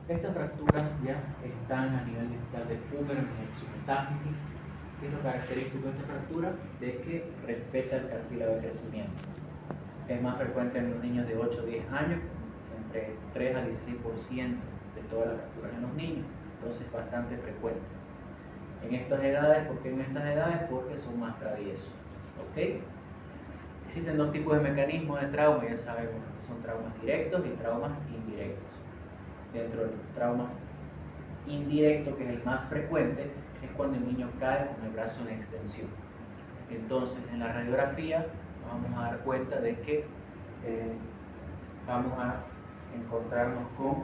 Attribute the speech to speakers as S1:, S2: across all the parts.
S1: Estas fracturas ya están a nivel distal del húmero en su metáfisis. ¿Qué es lo característico de esta fractura? De que respeta el cartílago de crecimiento. Es más frecuente en los niños de 8 a 10 años, entre 3 al 16% de todas las fracturas en los niños, entonces bastante frecuente. En estas edades, ¿por qué en estas edades? Porque son más traviesos. ¿Ok? Existen dos tipos de mecanismos de trauma, ya sabemos que son traumas directos y traumas indirectos. Dentro del trauma indirecto, que es el más frecuente, es cuando el niño cae con el brazo en extensión. Entonces, en la radiografía nos vamos a dar cuenta de que vamos a encontrarnos con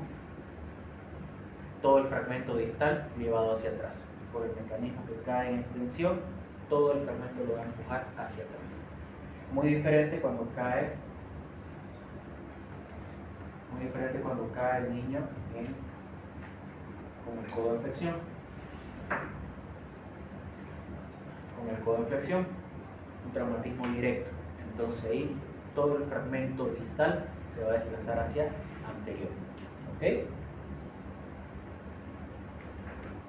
S1: todo el fragmento distal llevado hacia atrás. Por el mecanismo que cae en extensión, todo el fragmento lo va a empujar hacia atrás. Muy diferente cuando cae el niño con el codo en flexión. Con el codo en flexión, un traumatismo directo. Entonces ahí todo el fragmento distal se va a desplazar hacia anterior. ¿Ok?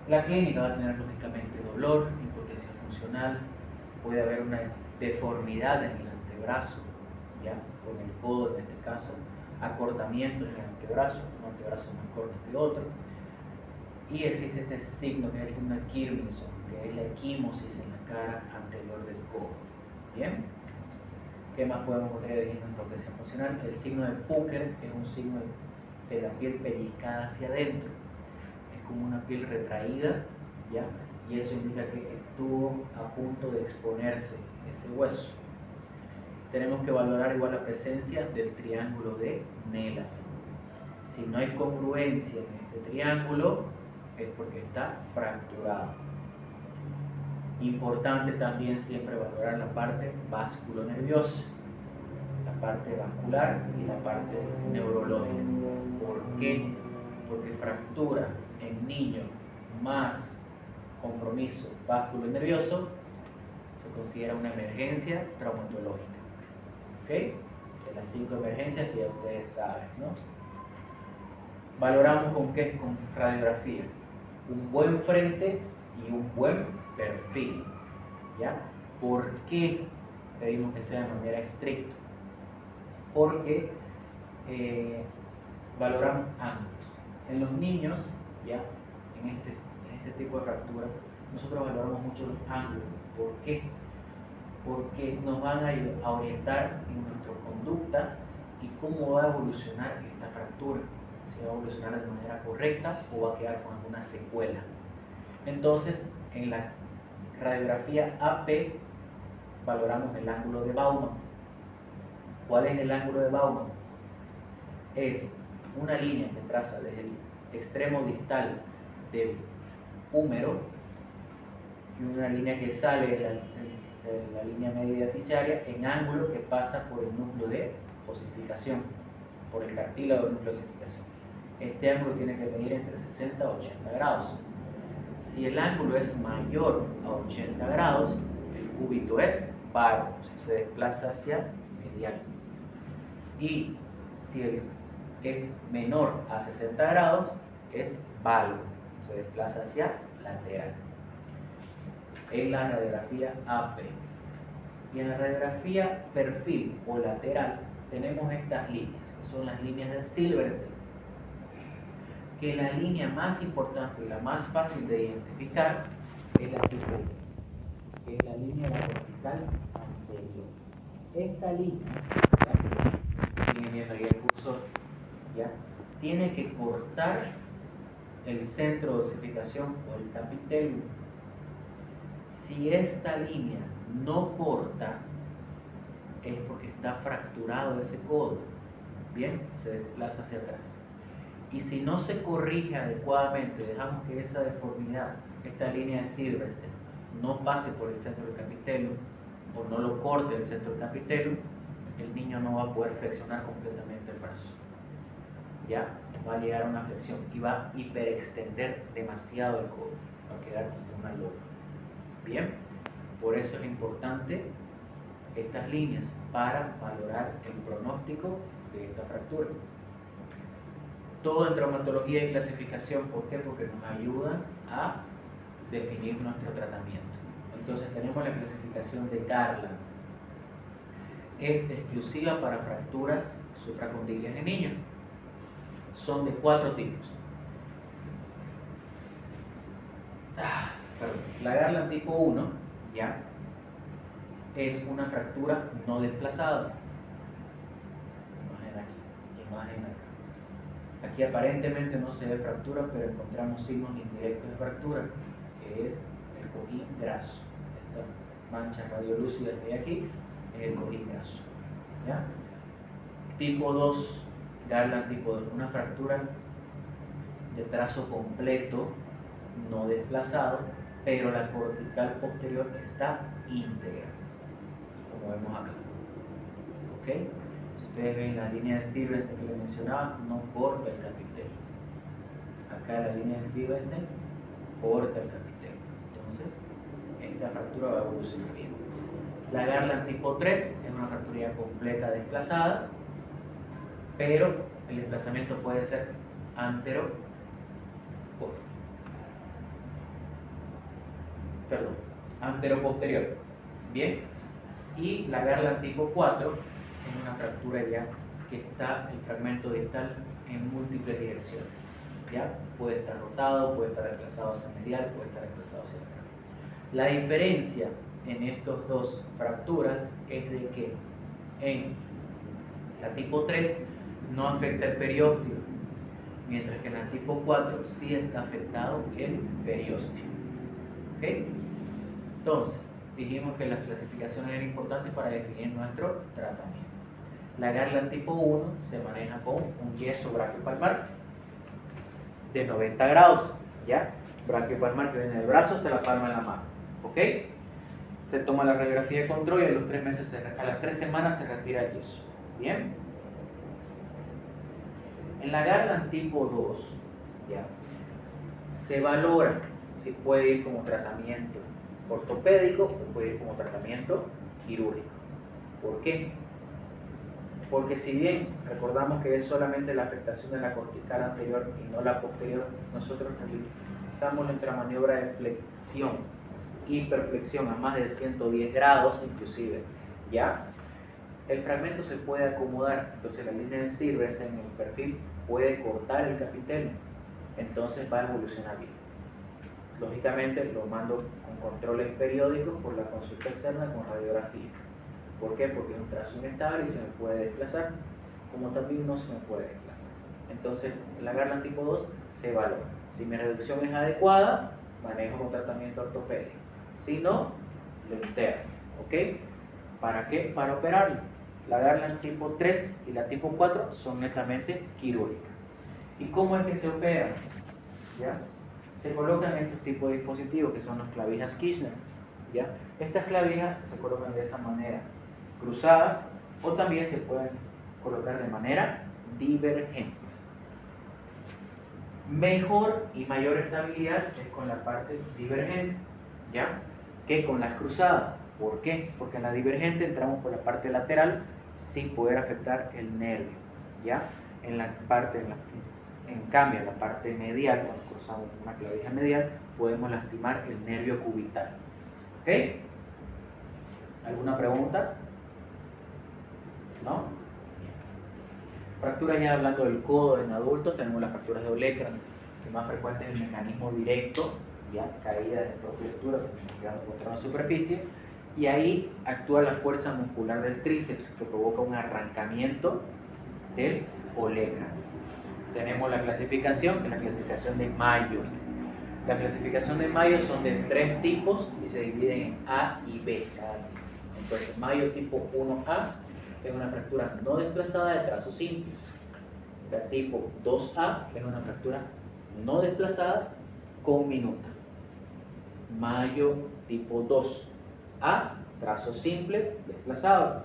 S1: La clínica va a tener lógicamente dolor, impotencia funcional, puede haber una deformidad en el antebrazo, ¿ya? Con el codo en este caso, acortamientos en el antebrazo, un antebrazo más corto que otro, y existe este signo que es el signo de Kirchhoff, que es la equimosis en la cara anterior del codo. ¿Bien? ¿Qué más podemos ver en impotencia funcional? El signo de Pucker, que es un signo de la piel pellizcada hacia adentro, es como una piel retraída, ¿ya? Y eso indica que estuvo a punto de exponerse ese hueso. Tenemos que valorar igual la presencia del triángulo de Nela. Si no hay congruencia en este triángulo, es porque está fracturado. Importante también siempre valorar la parte vasculonerviosa, la parte vascular y la parte neurológica. ¿Por qué? Porque fractura en niños más compromiso vasculonervioso se considera una emergencia traumatológica. ¿Ok? De las 5 emergencias que ya ustedes saben, ¿no? Valoramos con qué, con radiografía, un buen frente y un buen perfil, ¿ya? ¿Por qué pedimos que sea de manera estricta? Porque valoramos ambos. En los niños, ¿ya? En este tipo de fractura, nosotros valoramos mucho los ángulos. ¿Por qué? Porque nos van a orientar en nuestra conducta y cómo va a evolucionar esta fractura. Si va a evolucionar de manera correcta o va a quedar con alguna secuela. Entonces, en la radiografía AP valoramos el ángulo de Baumann. ¿Cuál es el ángulo de Baumann? Es una línea que traza desde el extremo distal del húmero y una línea que sale de la línea media ficiaria en ángulo que pasa por el núcleo de osificación, por el cartílago del núcleo de osificación. Este ángulo tiene que medir entre 60 a 80 grados. Si el ángulo es mayor a 80 grados, el cúbito es varo, o sea, se desplaza hacia medial. Y si es menor a 60 grados, es valgo, se desplaza hacia lateral. En la radiografía AP. Y en la radiografía perfil o lateral tenemos estas líneas, que son las líneas de Silberstein. Que la línea más importante y la más fácil de identificar es la tipo, que es la línea de la vertical anterior. Esta línea, ¿ya? Siguen viendo ahí el cursor, ¿ya? Tiene que cortar el centro de osificación o el capitellum. Si esta línea no corta, es porque está fracturado ese codo. Bien, se desplaza hacia atrás. Y si no se corrige adecuadamente, dejamos que esa deformidad, esta línea de Silberstein, no pase por el centro del capitellum o no lo corte el centro del capitellum, el niño no va a poder flexionar completamente el brazo. Ya va a llegar a una flexión y va a hiperextender demasiado el codo, va a quedar como una loba. Bien, por eso es importante estas líneas para valorar el pronóstico de esta fractura. Todo en traumatología y clasificación. ¿Por qué? Porque nos ayuda a definir nuestro tratamiento. Entonces tenemos la clasificación de Garland. Es exclusiva para fracturas supracondilias en niños. Son de 4 tipos. La Garland tipo 1, ¿ya? Es una fractura no desplazada. Imagen acá. Aquí aparentemente no se ve fractura, pero encontramos signos indirectos de fractura, que es el cojín graso. Esta mancha radiolúcida que hay aquí es el cojín graso. ¿Ya? Tipo 2, Garland tipo 2, una fractura de trazo completo, no desplazado, pero la cortical posterior está íntegra, como vemos acá. ¿Ok? Si ustedes ven la línea de Silverstein que les mencionaba, no corta el capitel. Acá la línea de Silverstein corta el capitel. Entonces, esta fractura va a evolucionar bien. La Garland tipo 3 es una fractura completa desplazada, pero el desplazamiento puede ser antero-posterior. Bien. Y la Garland tipo 4 es una fractura ya que está el fragmento distal en múltiples direcciones. ¿Ya? Puede estar rotado, puede estar desplazado hacia medial, puede estar desplazado hacia lateral. La diferencia en estas dos fracturas es de que en la tipo 3 no afecta el periósteo, mientras que en la tipo 4 sí está afectado el periósteo. ¿Ok? Entonces, dijimos que las clasificaciones eran importantes para definir nuestro tratamiento. La Garland tipo 1 se maneja con un yeso braquiopalmar de 90 grados, ¿ya? Braquiopalmar que viene del brazo hasta la palma de la mano, ¿ok? Se toma la radiografía de control y a las 3 semanas se retira el yeso, ¿bien? En la Garland tipo 2, ¿ya? Se valora si puede ir como tratamiento ortopédico o puede ir como tratamiento quirúrgico. ¿Por qué? Porque si bien recordamos que es solamente la afectación de la cortical anterior y no la posterior, nosotros realizamos nuestra maniobra de flexión, hiperflexión a más de 110 grados inclusive, ¿ya? El fragmento se puede acomodar, entonces la línea de Silverstein en el perfil puede cortar el capitel, entonces va a evolucionar bien. Lógicamente lo mando con controles periódicos por la consulta externa con radiografía. ¿Por qué? Porque es un trazo inestable y se me puede desplazar, como también no se me puede desplazar. Entonces, la Garland tipo 2 se valora. Si mi reducción es adecuada, manejo con tratamiento ortopédico. Si no, lo interno. ¿Ok? ¿Para qué? Para operarlo. La Garland tipo 3 y la tipo 4 son netamente quirúrgicas. ¿Y cómo es que se opera? ¿Ya? Se colocan estos tipos de dispositivos que son las clavijas Kirchner. ¿Ya? Estas clavijas se colocan de esa manera, cruzadas, o también se pueden colocar de manera divergentes. Mejor y mayor estabilidad es con la parte divergente, ¿ya? Que con las cruzadas. ¿Por qué? Porque en la divergente entramos por la parte lateral sin poder afectar el nervio, ¿ya? En cambio, en la parte medial, cuando cruzamos una clavija medial, podemos lastimar el nervio cubital. ¿Ok? ¿Alguna pregunta? ¿No? Fracturas, ya hablando del codo en adultos, tenemos las fracturas de Olecran, que más frecuente es el mecanismo directo, ya caída de propia altura, quedando contra una superficie, y ahí actúa la fuerza muscular del tríceps que provoca un arrancamiento del Olecran. Tenemos la clasificación, que es la clasificación de Mayo. La clasificación de Mayo son de 3 tipos y se dividen en A y B. Entonces, Mayo tipo 1A es una fractura no desplazada de trazo simple. La tipo 2A es una fractura no desplazada con minuta. Mayo tipo 2A, trazo simple, desplazado.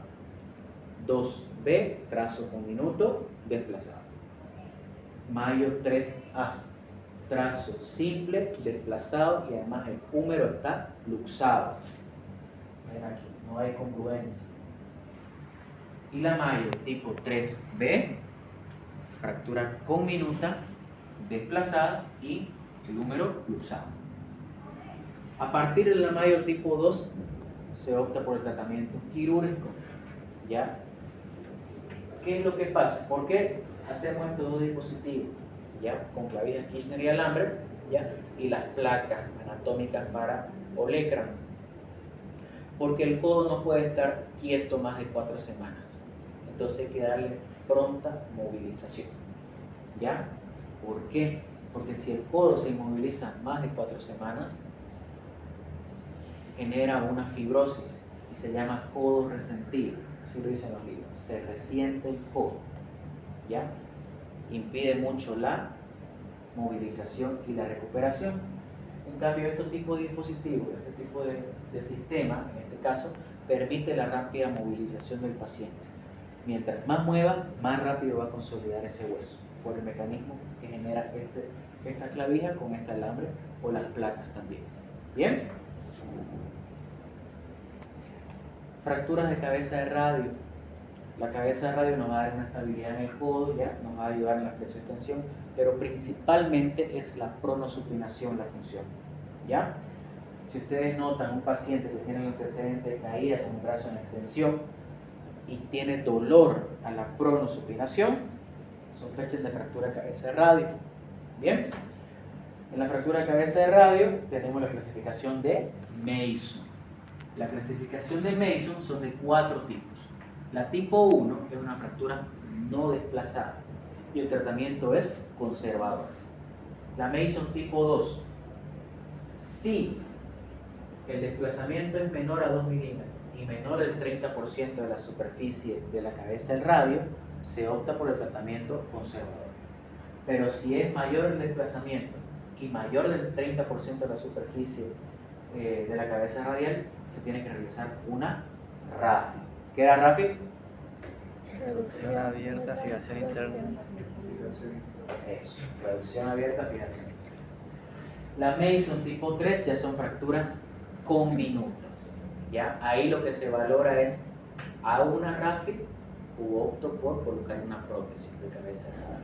S1: 2B, trazo con minuto, desplazado. Mayo 3A, trazo simple, desplazado y además el húmero está luxado. Ven aquí, no hay congruencia. Y la Mayo tipo 3B fractura conminuta, desplazada y el húmero luxado. A partir del Lamayo tipo 2 se opta por el tratamiento quirúrgico. ¿Ya? ¿Qué es lo que pasa? ¿Por qué hacemos estos dos dispositivos? ¿Ya? Con clavijas Kirchner y alambre, ¿ya? Y las placas anatómicas para olecrano. Porque el codo no puede estar quieto más de 4 semanas. Entonces hay que darle pronta movilización. ¿Ya? ¿Por qué? Porque si el codo se inmoviliza más de 4 semanas, genera una fibrosis y se llama codo resentido. Así lo dicen los libros. Se resiente el codo. ¿Ya? Impide mucho la movilización y la recuperación. En cambio, estos tipos de dispositivos, este tipo de sistema, en este caso, permite la rápida movilización del paciente. Mientras más mueva, más rápido va a consolidar ese hueso, por el mecanismo que genera esta clavija con este alambre o las placas también. ¿Bien? Fracturas de cabeza de radio. La cabeza de radio nos va a dar una estabilidad en el codo, ¿ya? Nos va a ayudar en la flexoextensión, pero principalmente es la pronosupinación la función. ¿Ya? Si ustedes notan un paciente que tiene un antecedente de caída con un brazo en extensión y tiene dolor a la pronosupinación, sospechen de fractura de cabeza de radio. ¿Bien? En la fractura de cabeza de radio tenemos la clasificación de Mason. La clasificación de Mason son de 4 tipos. La tipo 1 es una fractura no desplazada y el tratamiento es conservador. La Mason tipo 2, si el desplazamiento es menor a 2 milímetros y menor del 30% de la superficie de la cabeza del radio, se opta por el tratamiento conservador. Pero si es mayor el desplazamiento y mayor del 30% de la superficie de la cabeza radial, se tiene que realizar una RAFI. ¿Qué era RAFI?
S2: Reducción abierta, fijación interna.
S1: Eso, reducción abierta, fijación. La Mason tipo 3 ya son fracturas conminutas. ¿Ya? Ahí lo que se valora es, ¿hago una RAFI u opto por colocar una prótesis de cabeza radial?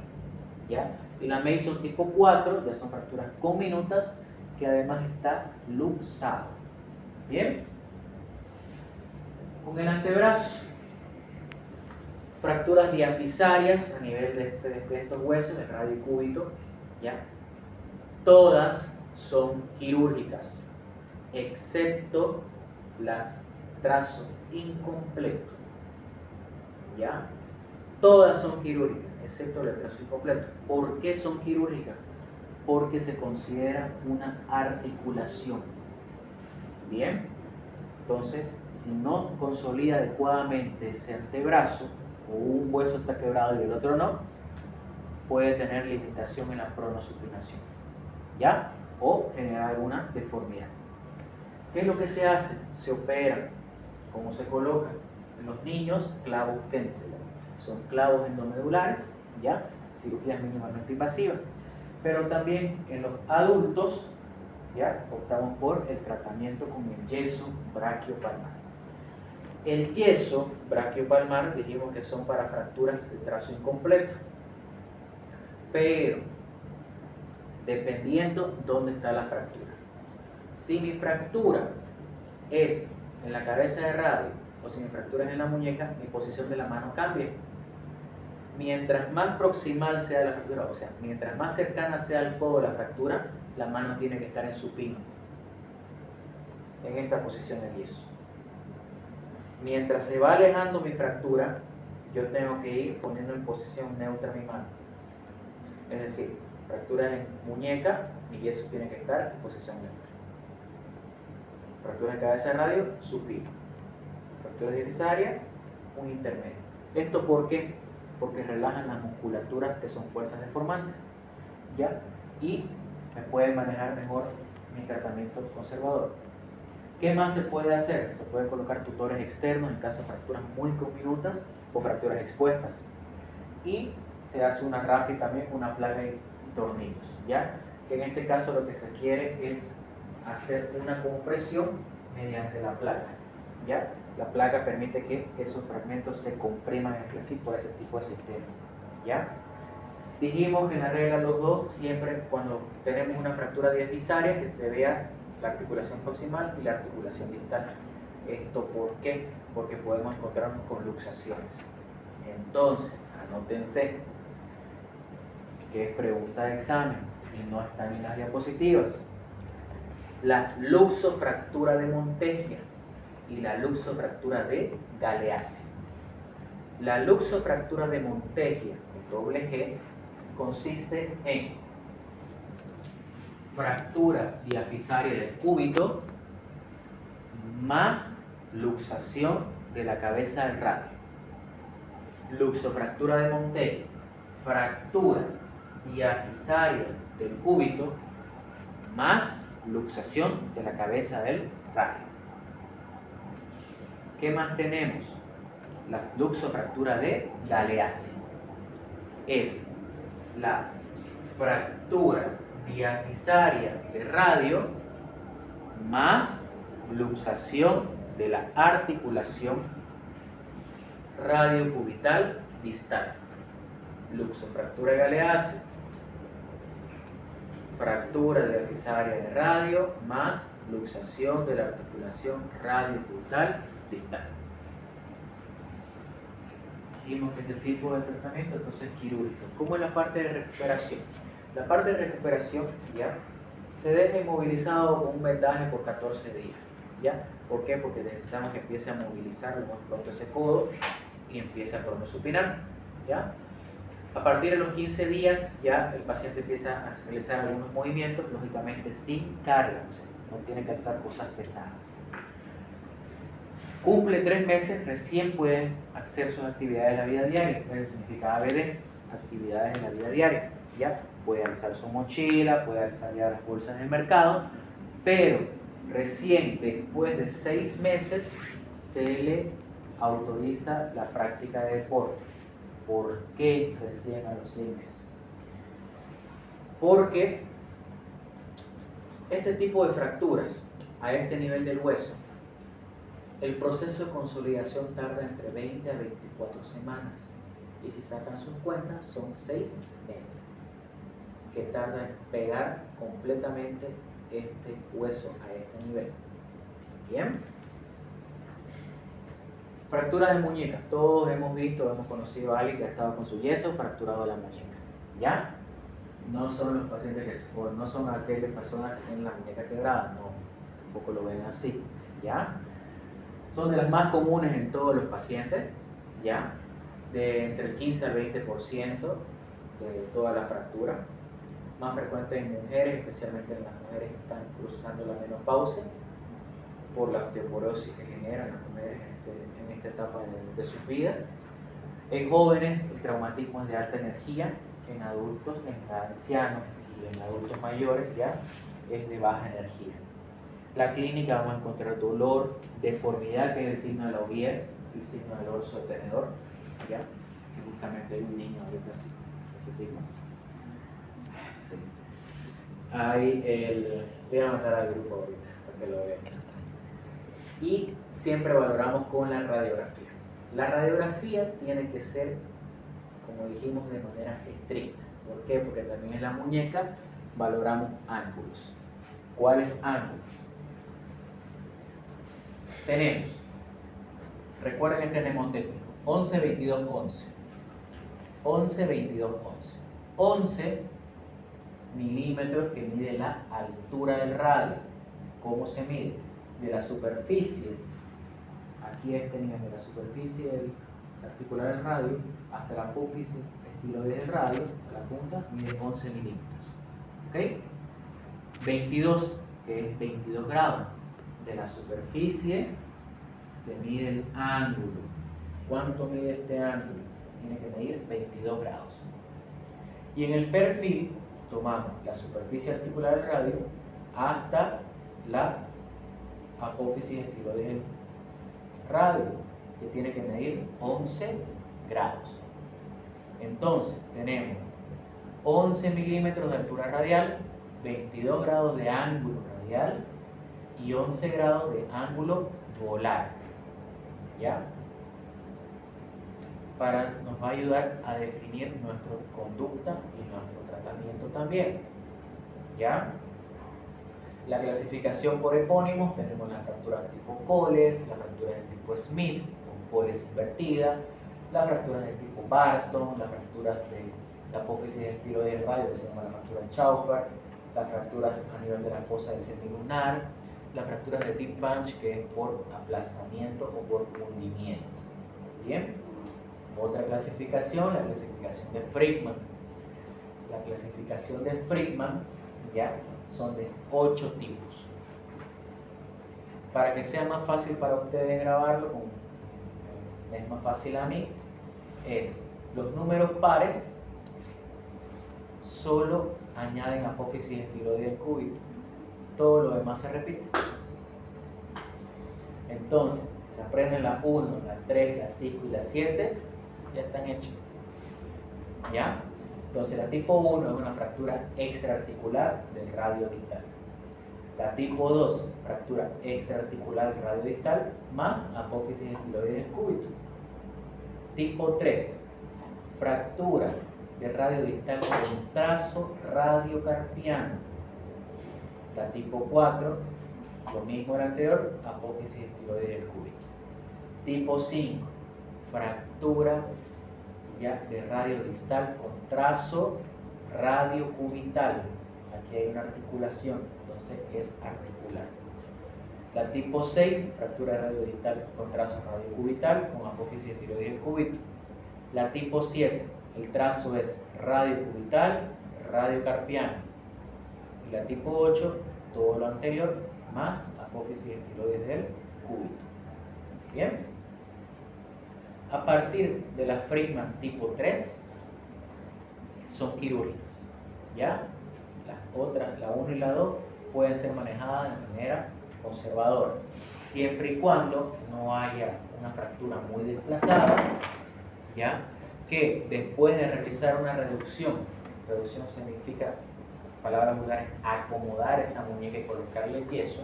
S1: ¿Ya? Y la Mason tipo 4 ya son fracturas conminutas que además está luxado. ¿Bien? Con el antebrazo, fracturas diafisarias a nivel de estos huesos, del radio y cúbito, ¿ya? Todas son quirúrgicas, excepto las trazo incompleto, ¿ya? Todas son quirúrgicas, excepto el trazo incompleto. ¿Por qué son quirúrgicas? Porque se considera una articulación. Bien, entonces, si no consolida adecuadamente ese antebrazo, o un hueso está quebrado y el otro no, puede tener limitación en la pronosupinación, ¿ya? O generar alguna deformidad. ¿Qué es lo que se hace? Se opera. ¿Cómo se coloca? En los niños, clavos Tenseler. Son clavos endomedulares, ¿ya? Cirugías mínimamente invasivas. Pero también en los adultos, ¿ya? Optamos por el tratamiento con el yeso braquiopalmar. El yeso braquiopalmar dijimos que son para fracturas de trazo incompleto, pero dependiendo dónde está la fractura. Si mi fractura es en la cabeza de radio o si mi fractura es en la muñeca, mi posición de la mano cambia. Mientras más proximal sea la fractura, o sea, mientras más cercana sea al codo la fractura, la mano tiene que estar en supino, en esta posición del yeso. Mientras se va alejando mi fractura, yo tengo que ir poniendo en posición neutra mi mano. Es decir, fractura en muñeca, mi yeso tiene que estar en posición neutra. Fractura en cabeza de radio, supino. Fractura divisaria, un intermedio. ¿Esto por qué? Porque relajan las musculaturas que son fuerzas deformantes, ¿ya? Y me pueden manejar mejor mi tratamiento conservador. ¿Qué más se puede hacer? Se pueden colocar tutores externos en caso de fracturas muy conminutas o fracturas expuestas. Y se hace una RAFI también, una placa y tornillos, ¿ya? Que en este caso lo que se quiere es hacer una compresión mediante la placa, ¿ya? La placa permite que esos fragmentos se compriman entre sí por ese tipo de sistema, ¿ya? Dijimos que en la regla los dos, siempre cuando tenemos una fractura diafisaria, que se vea la articulación proximal y la articulación distal. ¿Esto por qué? Porque podemos encontrarnos con luxaciones. Entonces, anótense que es pregunta de examen y no están en las diapositivas. La luxofractura de Montegia y la luxofractura de Galeazzi. La luxofractura de Montegia con doble G consiste en fractura diafisaria del cúbito más luxación de la cabeza del radio. Luxofractura de Montegia, fractura diafisaria del cúbito más luxación de la cabeza del radio. ¿Qué más tenemos? La luxofractura de Galeazzi. Es la fractura diafisaria de radio más luxación de la articulación radiocubital distal. Luxofractura de Galeazzi, fractura diafisaria de radio más luxación de la articulación radiocubital distal. Dijimos que este tipo de tratamiento entonces es quirúrgico. ¿Cómo es la parte de recuperación? La parte de recuperación ya se deja inmovilizado con un vendaje por 14 días. ¿Ya? ¿Por qué? Porque necesitamos que empiece a movilizar lo más pronto ese codo y empiece a pronosupinar. ¿Ya? A partir de los 15 días ya el paciente empieza a realizar algunos movimientos, lógicamente sin carga, o sea, no tiene que alzar cosas pesadas. Cumple 3 meses, recién puede hacer sus actividades de la vida diaria. Eso significa ABD, actividades de la vida diaria. ¿Ya? Puede alzar su mochila, puede alzar ya las bolsas del mercado, pero recién después de 6 meses se le autoriza la práctica de deportes. ¿Por qué recién a los 6 meses? Porque este tipo de fracturas a este nivel del hueso, el proceso de consolidación tarda entre 20 a 24 semanas. Y si sacan sus cuentas, son 6 meses que tarda en pegar completamente este hueso a este nivel. ¿Bien? Fracturas de muñeca. Todos hemos visto, hemos conocido a alguien que ha estado con su yeso fracturado la muñeca. ¿Ya? No son los pacientes que, o no son aquellas personas que tienen la muñeca quebrada, no, tampoco lo ven así. ¿Ya? Son de las más comunes en todos los pacientes, ¿ya? De entre el 15 al 20% de toda la fractura. Más frecuente en mujeres, especialmente en las mujeres que están cruzando la menopausia, por la osteoporosis que generan las mujeres en esta etapa de sus vidas. En jóvenes, el traumatismo es de alta energía. En adultos, en ancianos y en adultos mayores, ya es de baja energía. La clínica vamos a encontrar dolor, deformidad, que es el signo de la Ogier, el signo del orso de tenedor, ¿ya? Que justamente hay un niño ahorita así, ese signo. Sí. Voy a matar al grupo ahorita, para que lo vean. Y siempre valoramos con la radiografía. La radiografía tiene que ser, como dijimos, de manera estricta. ¿Por qué? Porque también en la muñeca valoramos ángulos. ¿Cuáles ángulos? Tenemos, recuerden que tenemos técnico, 11, 22, 11. 11, 22, 11. 11 milímetros que mide la altura del radio. ¿Cómo se mide? De la superficie, aquí este nivel, de la superficie articular del radio hasta la apófisis estiloides del radio, a la punta, mide 11 milímetros. ¿Ok? 22, que es 22 grados. De la superficie se mide el ángulo. ¿Cuánto mide este ángulo? Tiene que medir 22 grados. Y en el perfil tomamos la superficie articular del radio hasta la apófisis estiloides del radio, que tiene que medir 11 grados. Entonces tenemos 11 milímetros de altura radial, 22 grados de ángulo radial y 11 grados de ángulo volar. ¿Ya? nos va a ayudar a definir nuestra conducta y nuestro tratamiento también. ¿Ya? La clasificación por epónimos, tenemos las fracturas tipo Coles, las fracturas de tipo Smith, con Coles invertida, las fracturas de tipo Barton, las fracturas de la apófisis estiloidea radio, que se llama la fractura de Chauffard, las fracturas a nivel de la fosa del semilunar, las fracturas de tip punch, que es por aplastamiento o por hundimiento. Bien, otra clasificación, la clasificación de Friedman. La clasificación de Friedman ya son de 8 tipos. Para que sea más fácil para ustedes grabarlo, como es más fácil a mí, es los números pares solo añaden apófisis estiloidea del cúbito, todo lo demás se repite. Entonces, se aprenden la 1, la 3, la 5 y la 7, ya están hechos. ¿Ya? Entonces, la tipo 1 es una fractura extraarticular del radio distal. La tipo 2, fractura extraarticular del radio distal más apófisis estiloidea del cúbito. Tipo 3, fractura de radio distal con trazo radiocarpiano. La tipo 4, lo mismo del anterior, apófisis estiloidea del cúbito. Tipo 5, fractura ya de radio distal con trazo radiocubital. Aquí hay una articulación, entonces es articular. La tipo 6, fractura de radio distal con trazo radiocubital con apófisis estiloidea del cúbito. La tipo 7, el trazo es radiocubital, radiocarpiano. Y la tipo 8, todo lo anterior, más apófisis estiloidea del cúbito. ¿Bien? A partir de la Friedman tipo 3, son quirúrgicas. ¿Ya? Las otras, la 1 y la 2, pueden ser manejadas de manera conservadora, siempre y cuando no haya una fractura muy desplazada, ¿ya? Que después de realizar una reducción significa, palabras vulgares, acomodar esa muñeca y colocarle el yeso,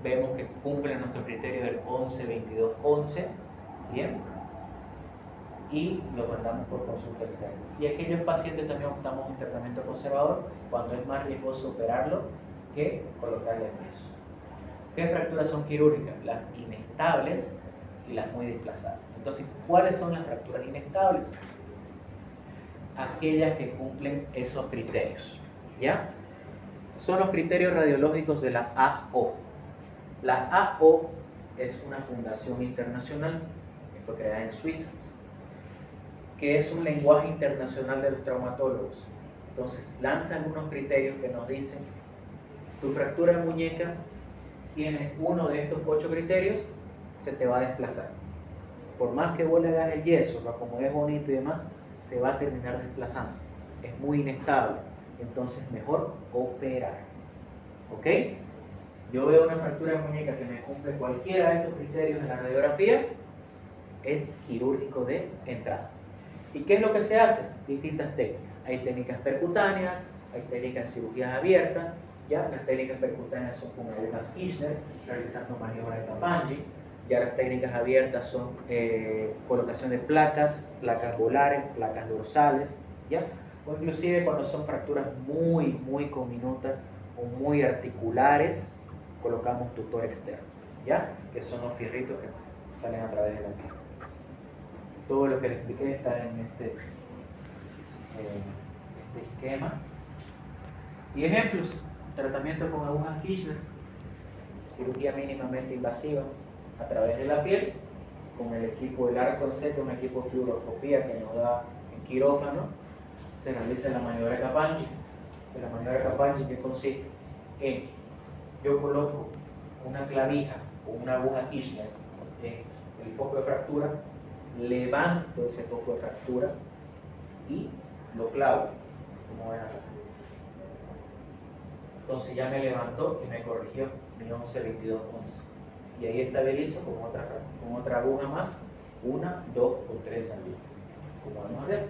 S1: vemos que cumplen nuestro criterio del 11-22-11, ¿bien? Y lo mandamos por consulta externa. Y aquellos pacientes también optamos un tratamiento conservador cuando es más riesgoso operarlo que colocarle el yeso. ¿Qué fracturas son quirúrgicas? Las inestables y las muy desplazadas. Entonces, ¿cuáles son las fracturas inestables? Aquellas que cumplen esos criterios. ¿Ya? Son los criterios radiológicos de la AO. La AO es una fundación internacional que fue creada en Suiza, que es un lenguaje internacional de los traumatólogos. Entonces, lanza algunos criterios que nos dicen: tu fractura de muñeca tiene uno de estos 8 criterios, se te va a desplazar. Por más que vos le hagas el yeso, lo acomodes bonito y demás, se va a terminar desplazando. Es muy inestable. Entonces, mejor operar. ¿Ok? Yo veo una fractura de muñeca que me cumple cualquiera de estos criterios en la radiografía, es quirúrgico de entrada. ¿Y qué es lo que se hace? Distintas técnicas. Hay técnicas percutáneas, hay técnicas de cirugías abiertas. ¿Ya? Las técnicas percutáneas son con agujas Kirchner, realizando maniobras de Capanghi. Ya las técnicas abiertas son colocación de placas volares, placas dorsales, ¿ya? O inclusive cuando son fracturas muy comminutas o muy articulares, colocamos tutor externo, ¿ya? Que son los fierritos que salen a través de la piel. Todo lo que les expliqué está en este esquema. Y ejemplos: tratamiento con agujas Kirchner, cirugía mínimamente invasiva a través de la piel, con el equipo del arco seco, un equipo de fluoroscopía que nos da en quirófano. Se realiza la maniobra de Capanghi. La maniobra de Capanghi, que consiste en: yo coloco una clavija o una aguja Kirchner en el foco de fractura, levanto ese foco de fractura y lo clavo, como ven acá. Entonces ya me levantó y me corrigió mi 11-22-11. Y ahí estabilizo con otra aguja más, 1, 2 o 3 agujas, como vamos a ver.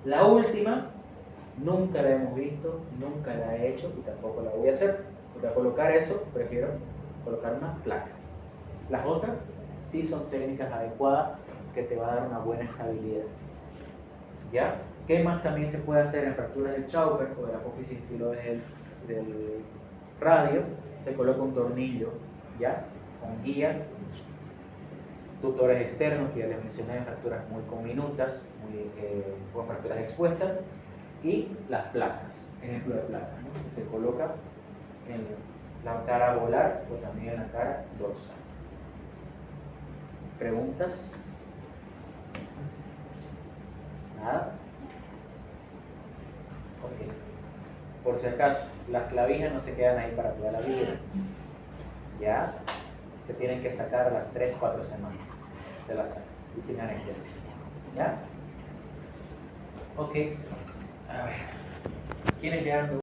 S1: La última nunca la hemos visto, nunca la he hecho y tampoco la voy a hacer, porque a colocar eso prefiero colocar una placa. Las otras sí son técnicas adecuadas que te va a dar una buena estabilidad. ¿Ya? ¿Qué más también se puede hacer en fracturas del chaufer o de la apófisis filoide del radio? Se coloca un tornillo, ¿ya? Con guía, tutores externos, que ya les mencioné, en fracturas muy conminutas, con fracturas expuestas, y las placas, ejemplo de placas, ¿no? Que se coloca en la cara volar o también en la cara dorsal. ¿Preguntas? ¿Nada? Ok. Por si acaso, las clavijas no se quedan ahí para toda la vida. ¿Ya? Se tienen que sacar a las 3-4 semanas. Se las sacan. Y sin anestesia. ¿Ya? Ok. A ver. ¿Quiénes le dan